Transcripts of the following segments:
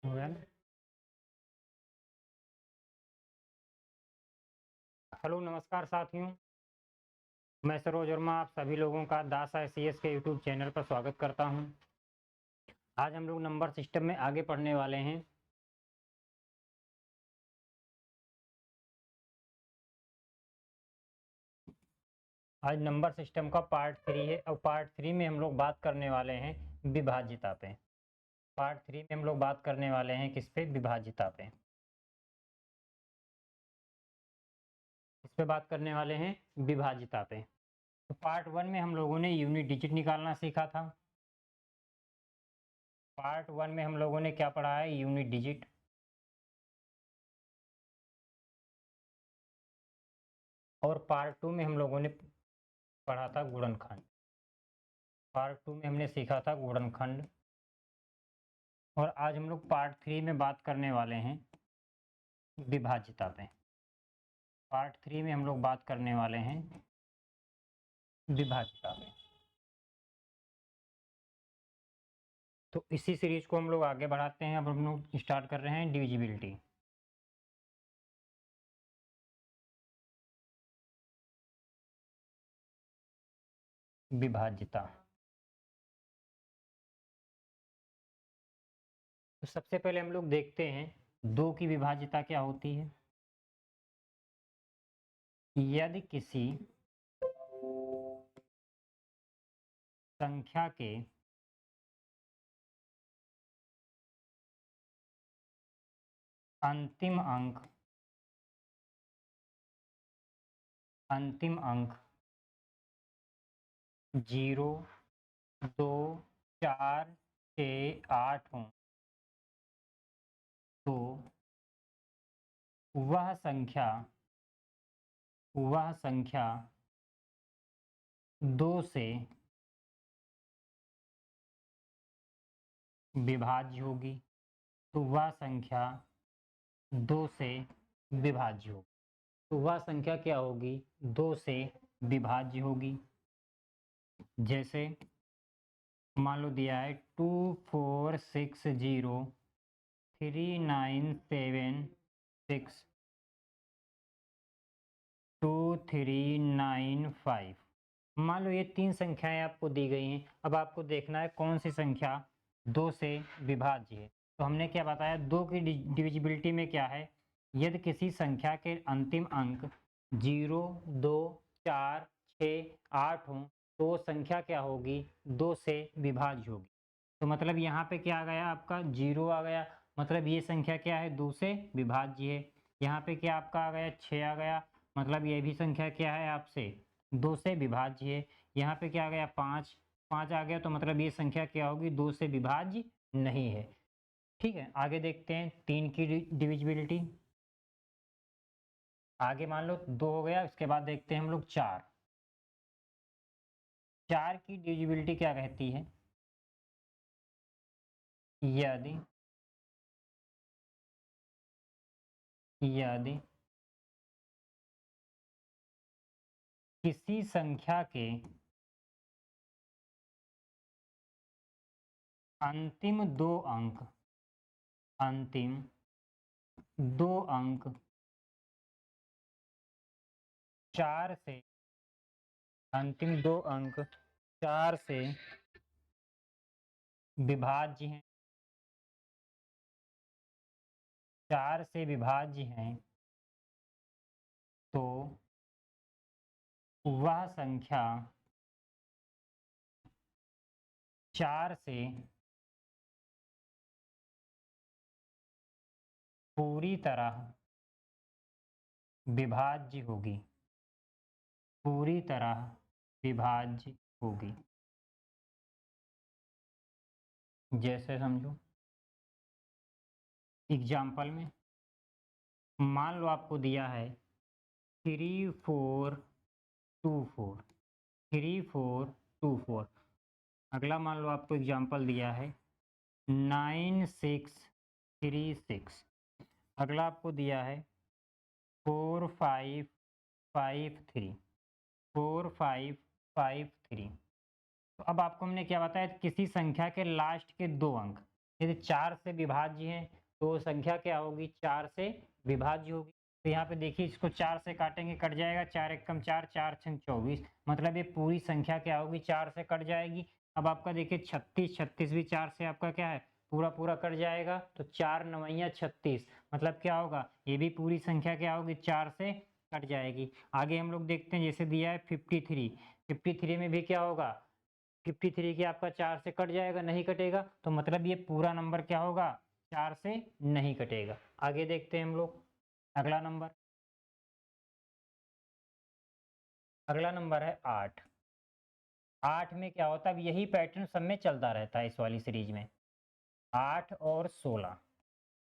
हो गया ना। हेलो नमस्कार साथियों, मैं सरोज वर्मा आप सभी लोगों का दास आईसीएस के यूट्यूब चैनल पर स्वागत करता हूं। आज हम लोग नंबर सिस्टम में आगे पढ़ने वाले हैं। आज नंबर सिस्टम का पार्ट 3 है और पार्ट 3 में हम लोग बात करने वाले हैं विभाज्यता पे। पार्ट 3 में हम लोग बात करने वाले हैं किस पे? विभाज्यता पे। किस पे बात करने वाले हैं? विभाज्यता पे। तो पार्ट 1 में हम लोगों ने यूनिट डिजिट निकालना सीखा था। पार्ट 1 में हम लोगों ने क्या पढ़ा है? Unit digit. और पार्ट 2 में हम लोगों ने पढ़ा था गुणनखंड। पार्ट 2 में हमने सीखा था गुणनखंड। और आज हम लोग पार्ट 3 में बात करने वाले हैं विभाज्यता पे। पार्ट 3 में हम लोग बात करने वाले हैं विभाज्यता पे। तो इसी सीरीज को हम लोग आगे बढ़ाते हैं। अब हम लोग स्टार्ट कर रहे हैं डिविजिबिलिटी। विभाज्यता। तो सबसे पहले हम लोग देखते हैं दो की विभाज्यता क्या होती है। यदि किसी संख्या के अंतिम अंक 0, 2, 4, 6, 8 हों तो वह संख्या 2 से विभाज्य होगी। तो वह संख्या 2 से विभाज्य होगी। तो वह संख्या क्या होगी? 2 से विभाज्य होगी। जैसे मान लो दिया है 246039762395। मान लो ये तीन संख्याएं आपको दी गई हैं। अब आपको देखना है कौन सी संख्या 2 से विभाज्य है। तो हमने क्या बताया? 2 की डिविजिबिलिटी में क्या है? यदि किसी संख्या के अंतिम अंक 0, 2, 4, 6, 8 हों तो वो संख्या क्या होगी? 2 से विभाज्य होगी। तो मतलब यहाँ पे क्या आ गया? आपका 0 आ गया, मतलब ये संख्या क्या है? 2 से विभाज्य है। यहाँ पे क्या आपका आ गया? 6 आ गया, मतलब ये भी संख्या क्या है? आपसे 2 से विभाज्य है। यहाँ पे क्या आ गया? 5 आ गया, तो मतलब ये संख्या क्या होगी? 2 से विभाज्य नहीं है। ठीक है, आगे देखते हैं 3 की डिविजिबिलिटी। आगे मान लो 2 हो गया, उसके बाद देखते हैं हम लोग 4। 4 की डिविजिबिलिटी क्या कहती है? यदि किसी संख्या के अंतिम दो अंक 4 से अंतिम 2 अंक 4 से विभाज्य हैं, 4 से विभाज्य हैं, तो वह संख्या 4 से पूरी तरह विभाज्य होगी। पूरी तरह विभाज्य होगी। जैसे समझो, एग्जाम्पल में मान लो आपको दिया है 3424 3424। अगला मान लो आपको एग्जाम्पल दिया है 9636। अगला आपको दिया है 4553 4553। तो अब आपको हमने क्या बताया? किसी संख्या के लास्ट के 2 अंक यदि 4 से विभाज्य है तो संख्या क्या होगी, 4 से विभाज्य होगी। तो यहाँ पे देखिए इसको 4 से काटेंगे, कट जाएगा, 4 एकम 4, 4 छंग 24, मतलब ये पूरी संख्या क्या होगी, 4 से कट जाएगी। अब आपका देखिए 36, 36 भी 4 से आपका क्या है, पूरा पूरा कट जाएगा, तो 4 नवैया 36, मतलब क्या होगा, ये भी पूरी संख्या क्या होगी, 4 से कट जाएगी। आगे हम लोग देखते हैं, जैसे दिया है 53, 53 में भी क्या होगा, 53 के आपका 4 से कट जाएगा, नहीं कटेगा, तो मतलब ये पूरा नंबर क्या होगा, 4 से नहीं कटेगा। आगे देखते हैं हम लोग अगला नंबर। अगला नंबर है 8। 8 में क्या होता है, अब यही पैटर्न सब में चलता रहता है इस वाली सीरीज में। 8 और 16,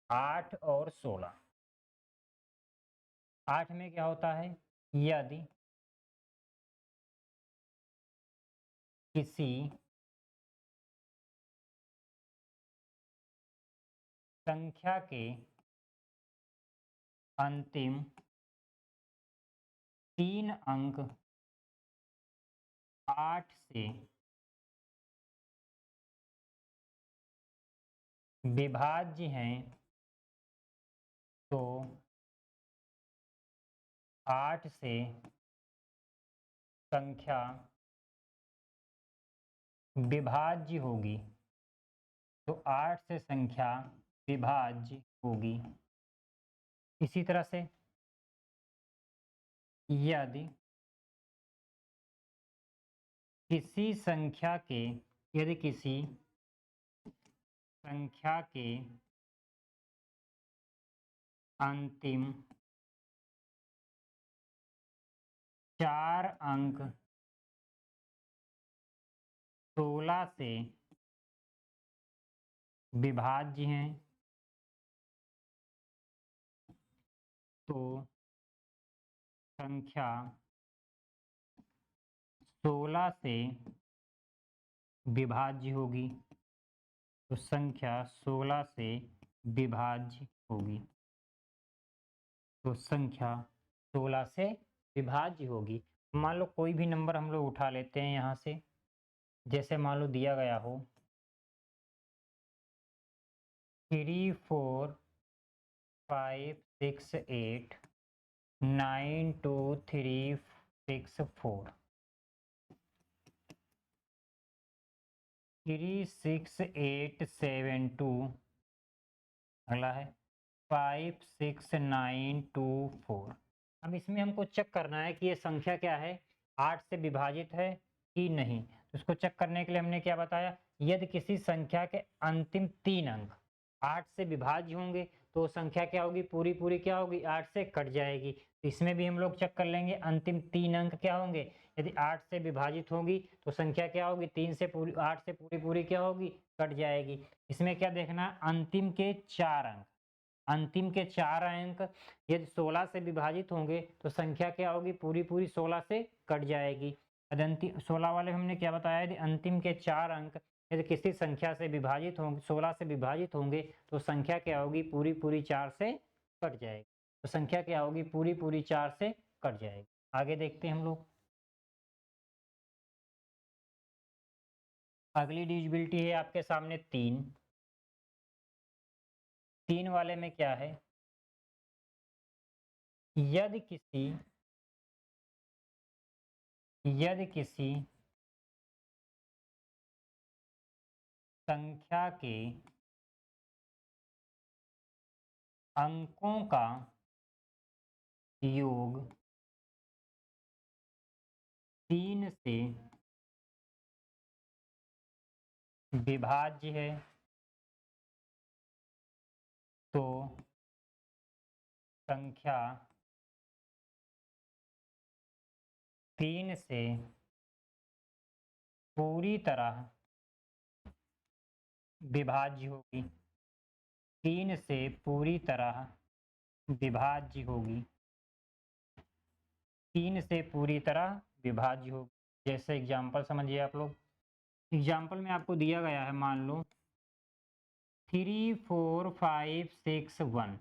8 और 16। 8 में क्या होता है, यदि किसी संख्या के अंतिम 3 अंक 8 से विभाज्य हैं तो 8 से संख्या विभाज्य होगी, तो 8 से संख्या विभाज्य होगी। इसी तरह से यदि किसी संख्या के, यदि किसी संख्या के अंतिम 4 अंक 16 से विभाज्य हैं तो संख्या 16 से विभाज्य होगी, तो संख्या 16 से विभाज्य होगी, तो संख्या 16 से विभाज्य होगी। मान लो कोई भी नंबर हम लोग उठा लेते हैं यहाँ से, जैसे मान लो दिया गया हो 3 4 5 6 8 9 2 3 6 4, 3 6 8 7 2, अगला है 5 6 9 2 4। अब इसमें हमको चेक करना है कि ये संख्या क्या है, 8 से विभाजित है कि नहीं। तो इसको चेक करने के लिए हमने क्या बताया, यदि किसी संख्या के अंतिम 3 अंक 8 से विभाज्य होंगे तो संख्या क्या होगी, पूरी पूरी क्या होगी, 8 से कट जाएगी। तो इसमें भी हम लोग चेक कर लेंगे, अंतिम 3 अंक क्या होंगे, यदि 8 से विभाजित होगी तो संख्या क्या होगी, 3 से पूरी, 8 से पूरी पूरी क्या होगी, कट जाएगी। इसमें क्या देखना है, अंतिम के 4 अंक, अंतिम के 4 अंक यदि 16 से विभाजित होंगे तो संख्या क्या होगी, पूरी पूरी 16 से कट जाएगी। अंतिम 16 वाले हमने क्या बताया, यदि अंतिम के 4 अंक यदि किसी संख्या से विभाजित होंगे, 16 से विभाजित होंगे तो संख्या क्या होगी, पूरी पूरी 4 से कट जाएगी। तो संख्या क्या होगी, पूरी पूरी 4 से कट जाएगी। आगे देखते हैं हम लोग। अगली डिविजिबिलिटी है आपके सामने 3। 3 वाले में क्या है, यदि किसी संख्या के अंकों का योग 3 से विभाज्य है तो संख्या 3 से पूरी तरह विभाज्य होगी, 3 से पूरी तरह विभाज्य होगी, 3 से पूरी तरह विभाज्य होगी। जैसे एग्जाम्पल समझिए आप लोग, एग्जाम्पल में आपको दिया गया है, मान लो 3 4 5 6 1।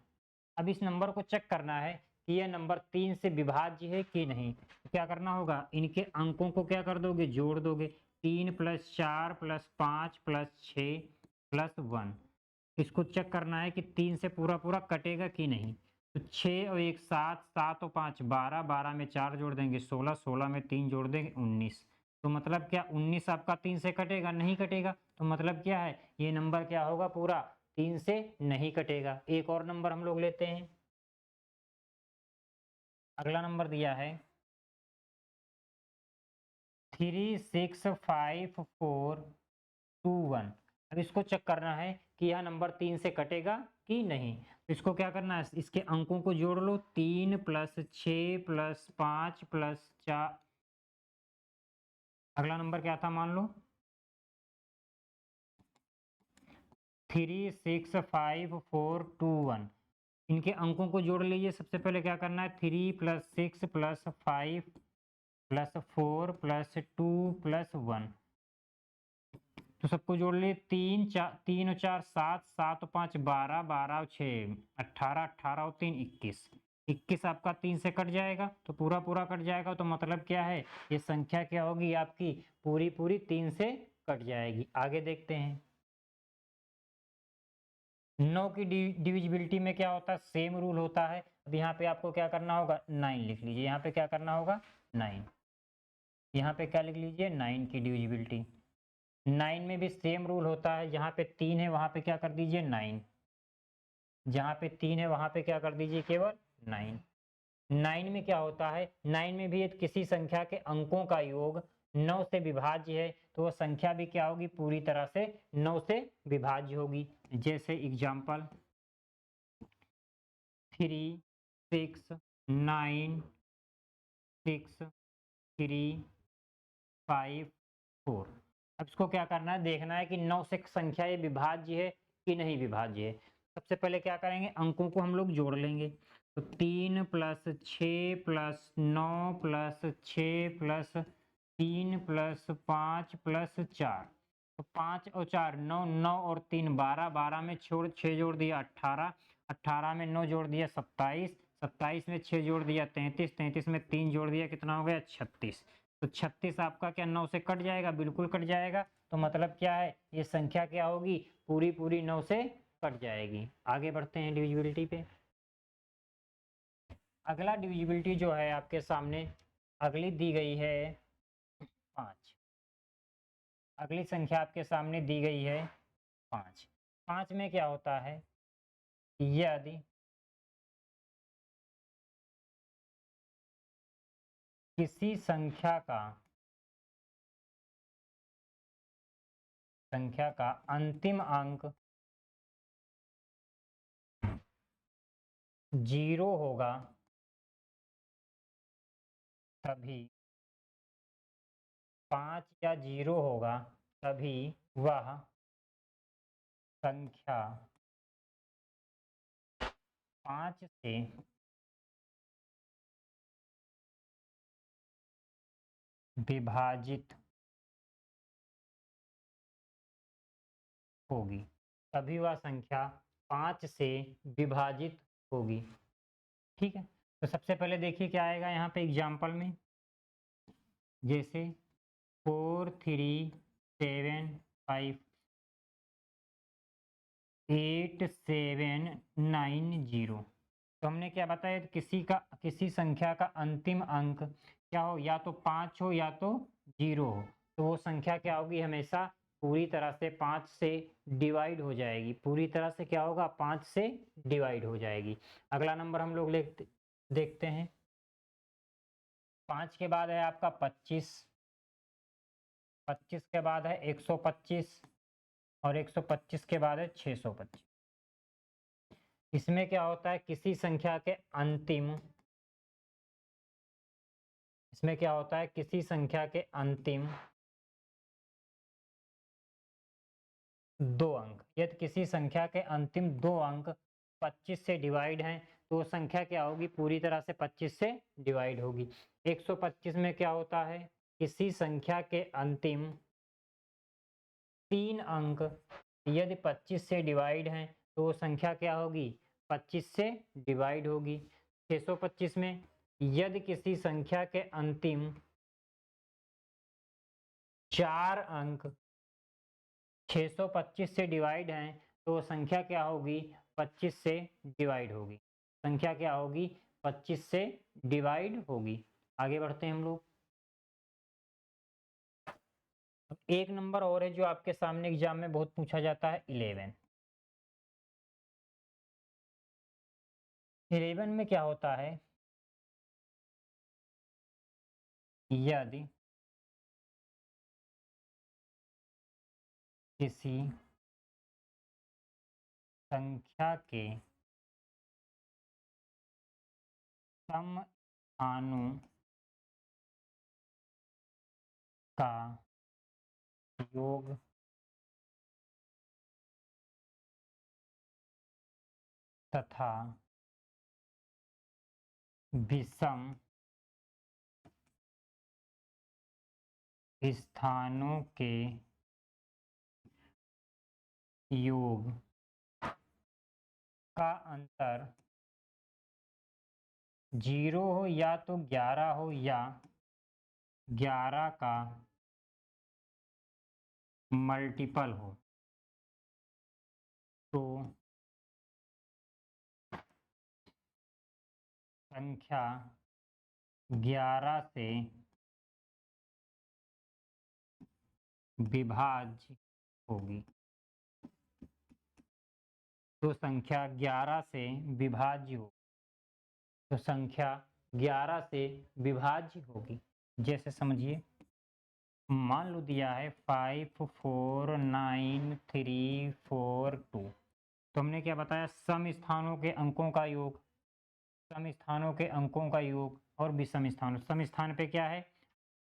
अब इस नंबर को चेक करना है कि यह नंबर 3 से विभाज्य है कि नहीं। क्या करना होगा, इनके अंकों को क्या कर दोगे, जोड़ दोगे, 3 + 4 + 5 + 6 + 1, इसको चेक करना है कि 3 से पूरा पूरा कटेगा कि नहीं। तो 6 और 1 7, 7 और 5 12, 12 में 4 जोड़ देंगे 16, 16 में 3 जोड़ देंगे 19। तो मतलब क्या 19 आपका 3 से कटेगा? नहीं कटेगा। तो मतलब क्या है, ये नंबर क्या होगा, पूरा 3 से नहीं कटेगा। एक और नंबर हम लोग लेते हैं। अगला नंबर दिया है 3 6 5 4 2 1। अब इसको चेक करना है कि यह नंबर 3 से कटेगा कि नहीं। तो इसको क्या करना है, इसके अंकों को जोड़ लो, 3 प्लस 6 प्लस 5 प्लस 4। अगला नंबर क्या था, मान लो 3 6 5 4 2 1। इनके अंकों को जोड़ लीजिए। सबसे पहले क्या करना है, 3 plus 6 plus 5 plus 4 plus 2 plus 1। तो सबको जोड़ लिए, 3 और 4 7, 7 और 5 12, 12 और 6 18, 18 और 3 21। 21 आपका 3 से कट जाएगा, तो पूरा पूरा कट जाएगा। तो मतलब क्या है, ये संख्या क्या होगी आपकी, पूरी पूरी 3 से कट जाएगी। आगे देखते हैं। 9 की डिविजिबिलिटी में क्या होता है, सेम रूल होता है। अब यहाँ पे आपको क्या करना होगा, 9 लिख लीजिए। यहाँ पे क्या करना होगा, 9। यहाँ पे क्या लिख लीजिए, 9 की डिविजिबिलिटी। 9 में भी सेम रूल होता है। जहाँ पे 3 है वहाँ पे क्या कर दीजिए, 9। जहाँ पे 3 है वहाँ पे क्या कर दीजिए, केवल 9। 9 में क्या होता है, 9 में भी किसी संख्या के अंकों का योग 9 से विभाज्य है, तो वो संख्या भी क्या होगी, पूरी तरह से 9 से विभाज्य होगी। जैसे एग्जाम्पल 3 6 9 6 3 5 4। अब इसको क्या करना है, देखना है कि 9 से संख्या ये विभाज्य है कि नहीं विभाज्य है। सबसे पहले क्या करेंगे, अंकों को हम लोग जोड़ लेंगे। तो 3 plus 6 plus 9 plus 6 plus 3 plus 5 plus 4। तो 5 और 4 9, 9 और 3 12, 12 में छोड़ 6 जोड़ दिया 18, 18 में 9 जोड़ दिया 27, 27 में 6 जोड़ दिया 33, 33 में 3 जोड़ दिया कितना हो गया, 36। तो 36 आपका क्या 9 से कट जाएगा, बिल्कुल कट जाएगा। तो मतलब क्या है, ये संख्या क्या होगी, पूरी पूरी 9 से कट जाएगी। आगे बढ़ते हैं डिविजिबिलिटी पे। अगला डिविजिबिलिटी जो है आपके सामने, अगली दी गई है 5। अगली संख्या आपके सामने दी गई है 5। 5 में क्या होता है, यदि किसी संख्या का अंतिम अंक 0 होगा, तभी 5 या 0 होगा, तभी वह संख्या 5 से विभाजित होगी। तभी वह संख्या 5 से विभाजित होगी। ठीक है। तो सबसे पहले देखिए क्या आएगा यहाँ पे एग्जाम्पल में, जैसे 4 3 7 5 8 7 9 0। तो हमने क्या बताया, किसी संख्या का अंतिम अंक क्या हो, या तो 5 हो या तो 0 हो। तो वो संख्या क्या होगी, हमेशा पूरी तरह से 5 से डिवाइड हो जाएगी। पूरी तरह से क्या होगा, 5 से डिवाइड हो जाएगी। अगला नंबर हम लोग देखते हैं। 5 के बाद है आपका 25, 25 के बाद है 125 और 125 के बाद है 625। इसमें क्या होता है, इसमें क्या होता है, किसी संख्या के अंतिम 2 अंक, यदि किसी संख्या के अंतिम 2 अंक 25 से डिवाइड हैं, तो वो संख्या क्या होगी, पूरी तरह से 25 से डिवाइड होगी। 125 में क्या होता है, किसी संख्या के अंतिम 3 अंक यदि 25 से डिवाइड हैं, तो वो संख्या क्या होगी, 25 से डिवाइड होगी। 625 में यदि किसी संख्या के अंतिम 4 अंक 625 से डिवाइड हैं, तो संख्या क्या होगी, 25 से डिवाइड होगी। संख्या क्या होगी, 25 से डिवाइड होगी। आगे बढ़ते हैं हम लोग। एक नंबर और है जो आपके सामने एग्जाम में बहुत पूछा जाता है, 11। 11 में क्या होता है, यदि किसी संख्या के सम स्थानों का योग तथा विषम स्थानों के योग का अंतर 0 हो या तो 11 हो या 11 का मल्टीपल हो, तो संख्या 11 से विभाज्य होगी। तो संख्या 11 से विभाज्य हो, तो संख्या 11 से विभाज्य होगी। जैसे समझिए, मान लो दिया है 5 4 9 3 4 2। तो हमने क्या बताया, सम स्थानों के अंकों का योग, सम स्थानों के अंकों का योग और विषम स्थानों। सम स्थान पे क्या है,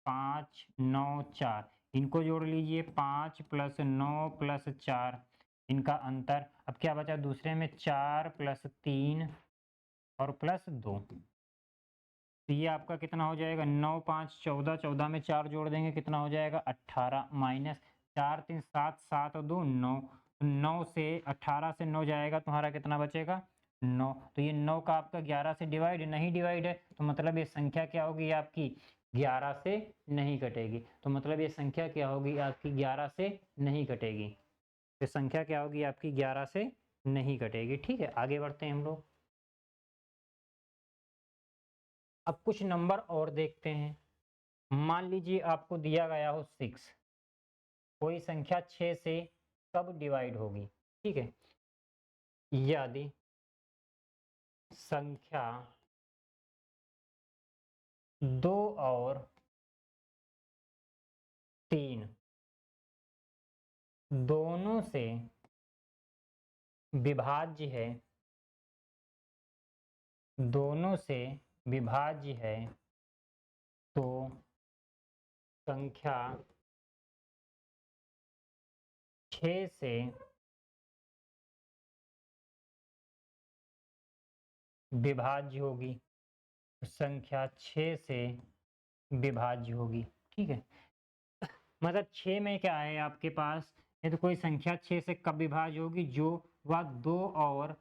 5 9 4, इनको जोड़ लीजिए, 5 + 9 + 4, इनका अंतर। अब क्या बचा दूसरे में, 4 + 3 और +2। तो ये आपका कितना हो जाएगा, 9 5 14, 14 में 4 जोड़ देंगे कितना हो जाएगा, 18 माइनस 4 3 7, 7 और 2 9। 9 से 18 से 9 जाएगा, तुम्हारा कितना बचेगा, 9। तो ये 9 का आपका 11 से डिवाइड नहीं, डिवाइड है, तो मतलब ये संख्या क्या होगी आपकी, 11 से नहीं कटेगी। तो मतलब ये संख्या क्या होगी आपकी, 11 से नहीं कटेगी। तो संख्या क्या होगी आपकी, 11 से नहीं कटेगी। ठीक है, आगे बढ़ते हैं हम लोग। अब कुछ नंबर और देखते हैं। मान लीजिए आपको दिया गया हो 6, कोई संख्या 6 से कब डिवाइड होगी। ठीक है, यदि संख्या 2 और 3 दोनों से विभाज्य है, दोनों से विभाज्य है, तो संख्या 6 से विभाज्य होगी, संख्या 6 से विभाज्य होगी। ठीक है, मतलब 6 में क्या है आपके पास, ये तो कोई संख्या 6 से कब विभाज्य होगी, जो वह 2 और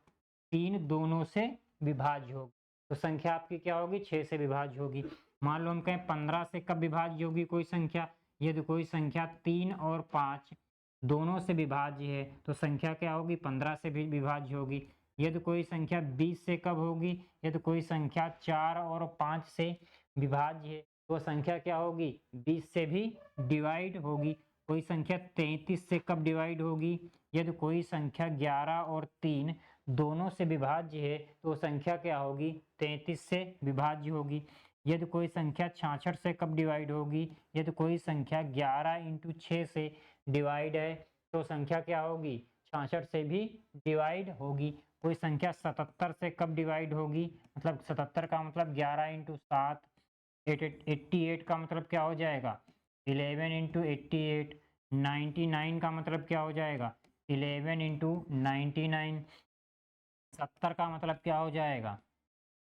3 दोनों से विभाज्य होगी। तो संख्या आपकी क्या होगी, 6 से विभाज्य होगी। मान लो हम कहें 15 से कब विभाज्य होगी कोई संख्या, यदि कोई संख्या 3 और 5 दोनों से विभाज्य है, तो संख्या क्या होगी, 15 से भी विभाज्य होगी। यदि कोई संख्या 20 से कब होगी, यदि कोई संख्या 4 और 5 से विभाज्य है, तो संख्या क्या होगी, 20 से भी डिवाइड होगी। कोई संख्या 33 से कब डिवाइड होगी, यदि कोई संख्या 11 और 3 दोनों से विभाज्य है, तो संख्या क्या होगी, 33 से विभाज्य होगी। यदि कोई संख्या 66 से कब डिवाइड होगी, यदि कोई संख्या 11 × 6 से डिवाइड है, तो संख्या क्या होगी, 66 से भी डिवाइड होगी। कोई संख्या 77 से कब डिवाइड होगी, मतलब 77 का मतलब 11 × 7, 88 का मतलब क्या हो जाएगा, 11 × 88। 99 का मतलब क्या हो जाएगा, 11 × 99। 70 का मतलब क्या हो जाएगा,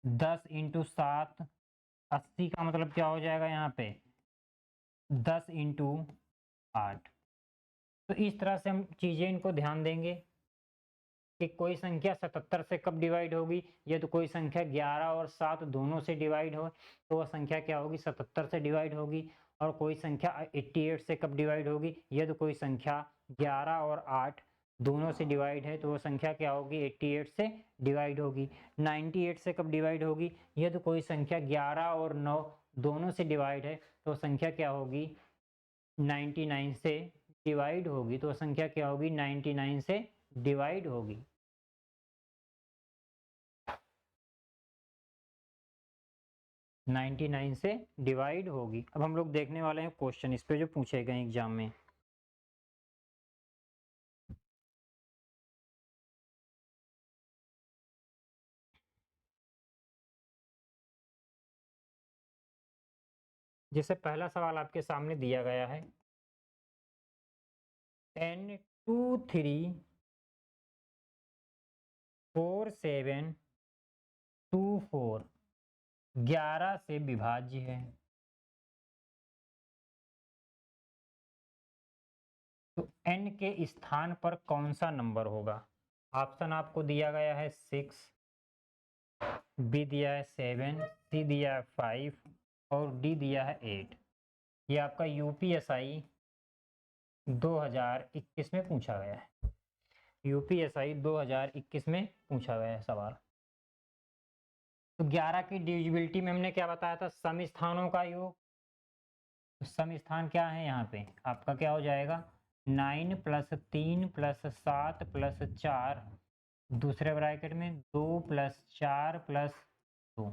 10 × 7। 80 का मतलब क्या हो जाएगा यहाँ पे, 10 × 8। तो इस तरह से हम चीजें इनको ध्यान देंगे कि कोई संख्या 77 से कब डिवाइड होगी, ये तो कोई संख्या 11 और 7 दोनों से डिवाइड हो, तो वह संख्या क्या होगी, 77 से डिवाइड होगी। और कोई संख्या 88 से कब डिवाइड होगी, ये तो कोई संख्या 11 और 8 दोनों से डिवाइड है तो वो संख्या क्या होगी, 88 से डिवाइड होगी। 98 से कब डिवाइड होगी, यदि कोई संख्या 11 और 9 दोनों से डिवाइड है तो संख्या क्या होगी, 99 से डिवाइड होगी। तो संख्या क्या होगी, 99 से डिवाइड होगी। नाइन्टी नाइन से डिवाइड होगी। अब हम लोग देखने वाले हैं क्वेश्चन इस पे जो पूछे गए एग्जाम में। जैसे पहला सवाल आपके सामने दिया गया है, n 2 3 4 7 2 4 11 से विभाज्य है। तो n के स्थान पर कौन सा नंबर होगा। ऑप्शन आपको दिया गया है 6, बी दिया है 7, सी दिया है 5 और डी दिया है 8। ये आपका यूपीएसआई 2021 में पूछा गया है। यूपीएसआई 2021 में पूछा गया है सवाल। तो 11 की डिविजिबिलिटी में हमने क्या बताया था, सम स्थानों का योग। तो सम स्थान क्या है यहाँ पे, आपका क्या हो जाएगा, 9 + 3 + 7 + 4, दूसरे ब्रैकेट में 2 + 4 + 2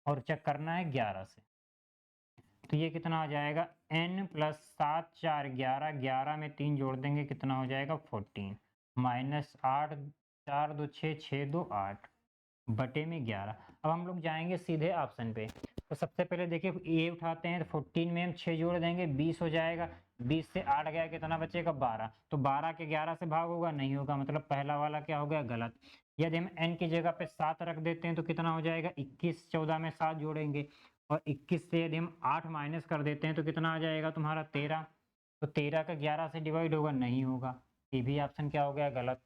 और चेक करना है 11 से। तो ये कितना आ जाएगा, n + 7 4 11, 11 में 3 जोड़ देंगे कितना हो जाएगा 14, -8 4 2 6 6 2 8 बटे में 11। अब हम लोग जाएंगे सीधे ऑप्शन पे। तो सबसे पहले देखिए ए उठाते हैं, तो 14 में हम 6 जोड़ देंगे 20 हो जाएगा, 20 से 8 गया कितना बचेगा 12। तो 12 के 11 से भाग होगा, नहीं होगा, मतलब पहला वाला क्या हो गया गलत। यदि हम n की जगह पे 7 रख देते हैं तो कितना हो जाएगा 21, 14 में 7 जोड़ेंगे और 21 से यदि हम 8 माइनस कर देते हैं तो कितना आ जाएगा तुम्हारा 13। तो 13 का 11 से डिवाइड होगा, नहीं होगा, ये भी ऑप्शन क्या हो गया गलत।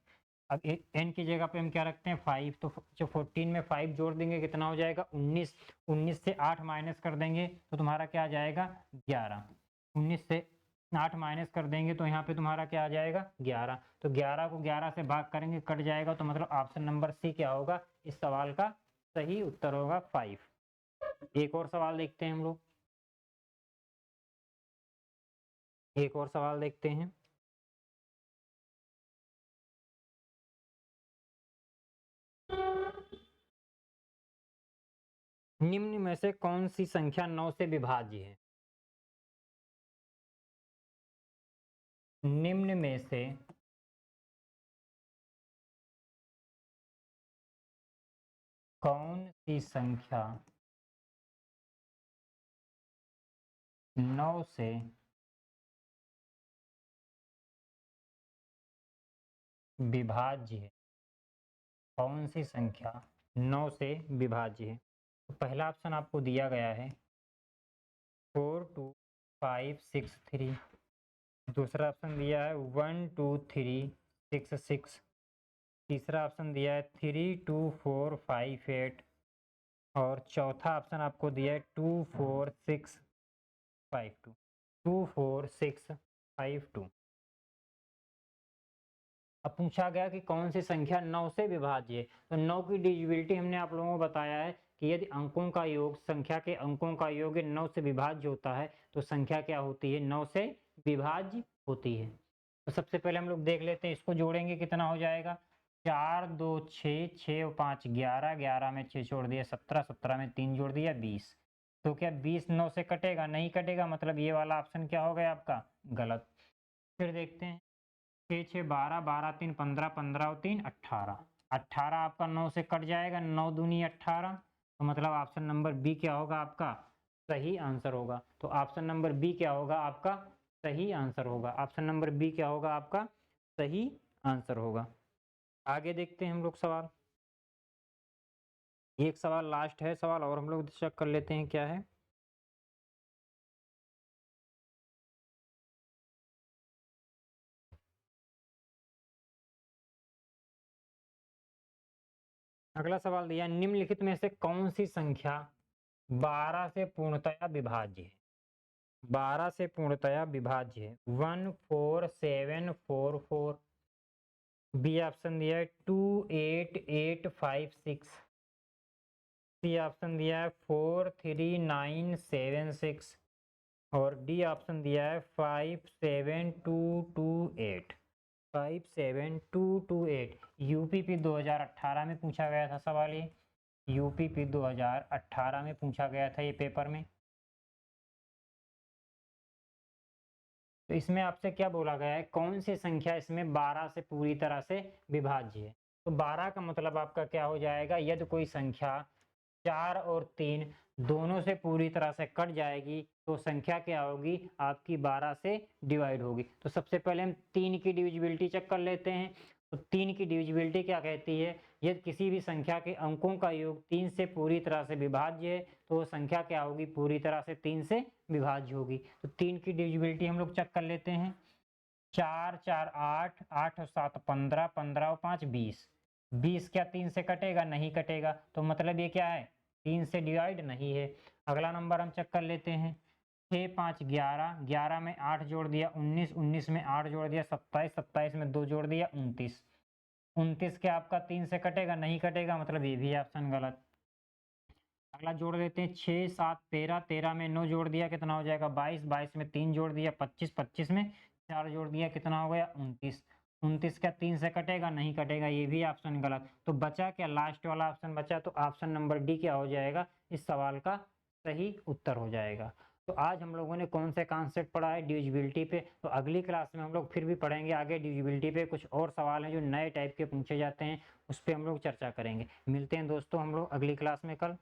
अब n की जगह पे हम क्या रखते हैं 5, तो जो 14 में 5 जोड़ देंगे कितना हो जाएगा 19, 19 से 8 माइनस कर देंगे तो तुम्हारा क्या आ जाएगा 11, 19 से 8 माइनस कर देंगे तो यहाँ पे तुम्हारा क्या आ जाएगा 11। तो 11 को 11 से भाग करेंगे कट जाएगा, तो मतलब ऑप्शन नंबर सी क्या होगा, इस सवाल का सही उत्तर होगा 5। एक और सवाल देखते हैं हम लोग, एक और सवाल देखते हैं। निम्न में से कौन सी संख्या 9 से विभाज्य है। निम्न में से कौन सी संख्या 9 से विभाज्य है, कौन सी संख्या 9 से विभाज्य है। तो पहला ऑप्शन आपको दिया गया है 4 2 5 6 3, दूसरा ऑप्शन दिया है 1 2 3 6 6, तीसरा ऑप्शन दिया है 3 2 4 5 8 और चौथा ऑप्शन आपको दिया है 2 4 6 5 2, 2 4 6 5 2। अब पूछा गया कि कौन सी संख्या 9 से विभाज्य है। तो 9 की डिविजिबिलिटी हमने आप लोगों को बताया है कि यदि अंकों का योग, संख्या के अंकों का योग 9 से विभाज्य होता है तो संख्या क्या होती है, 9 से विभाज्य होती है। तो सबसे पहले हम लोग देख लेते हैं, इसको जोड़ेंगे कितना हो जाएगा, 4 2 6 6 और 5 11, 11 में 6 जोड़ दिया 17, 17 में 3 जोड़ दिया 20। तो क्या 20 9 से कटेगा, नहीं कटेगा, मतलब ये वाला ऑप्शन क्या हो गया आपका गलत। फिर देखते हैं 6 6 12, 12 3 15, 15 और 3 18, 18 आपका 9 से कट जाएगा, 9 दूनी 18, तो मतलब ऑप्शन नंबर बी क्या होगा आपका सही आंसर होगा। तो ऑप्शन नंबर बी क्या होगा आपका सही आंसर होगा, ऑप्शन नंबर बी क्या होगा आपका सही आंसर होगा। आगे देखते हैं हम लोग सवाल, एक सवाल लास्ट है सवाल और हम लोग चेक कर लेते हैं क्या है। अगला सवाल दिया, निम्नलिखित में से कौन सी संख्या 12 से पूर्णतया विभाज्य है। 12 से पूर्णतया विभाज्य है, 1 4 7 4 4, बी ऑप्शन दिया है 28856, सी ऑप्शन दिया है 43976 और डी ऑप्शन दिया है 57228। 57228 यूपीपी 2018 में पूछा गया था सवाल ये, यूपीपी 2018 में पूछा गया था ये पेपर में। तो इसमें आपसे क्या बोला गया है, कौन सी संख्या इसमें 12 से पूरी तरह से विभाज्य है। तो 12 का मतलब आपका क्या हो जाएगा, यदि कोई संख्या 4 और 3 दोनों से पूरी तरह से कट जाएगी तो संख्या क्या होगी आपकी 12 से डिवाइड होगी। तो सबसे पहले हम 3 की डिविजिबिलिटी चेक कर लेते हैं। तो 3 की डिविजिबिलिटी क्या कहती है, यदि किसी भी संख्या के अंकों का योग 3 से पूरी तरह से विभाज्य है तो वो संख्या क्या होगी, पूरी तरह से 3 से विभाज्य होगी। तो 3 की डिविजिबिलिटी हम लोग चेक कर लेते हैं। 4 4 8, 8 और 7 15, 15 और 5 20। 20 क्या 3 से कटेगा, नहीं कटेगा, तो मतलब ये क्या है 3 से डिवाइड नहीं है। अगला नंबर हम चेक कर लेते हैं। 6 5 11, 11 में 8 जोड़ दिया 19, 19 में 8 जोड़ दिया 27, 27 में 2 जोड़ दिया 29। 29 क्या आपका 3 से कटेगा, नहीं कटेगा, मतलब ये भी ऑप्शन गलत। अगला जोड़ देते हैं 6 7 13, 13 में 9 जोड़ दिया कितना हो जाएगा 22, 22 में 3 जोड़ दिया 25, 25 में 4 जोड़ दिया कितना हो गया 29। 29 क्या 3 से कटेगा, नहीं कटेगा, ये भी ऑप्शन गलत। तो बचा क्या, लास्ट वाला ऑप्शन बचा, तो ऑप्शन नंबर डी क्या हो जाएगा, इस सवाल का सही उत्तर हो जाएगा। तो आज हम लोगों ने कौन से कॉन्सेप्ट पढ़ा है डिविजिबिलिटी पे। तो अगली क्लास में हम लोग फिर भी पढ़ेंगे आगे डिविजिबिलिटी पे, कुछ और सवाल हैं जो नए टाइप के पूछे जाते हैं, उस पर हम लोग चर्चा करेंगे। मिलते हैं दोस्तों हम लोग अगली क्लास में कल।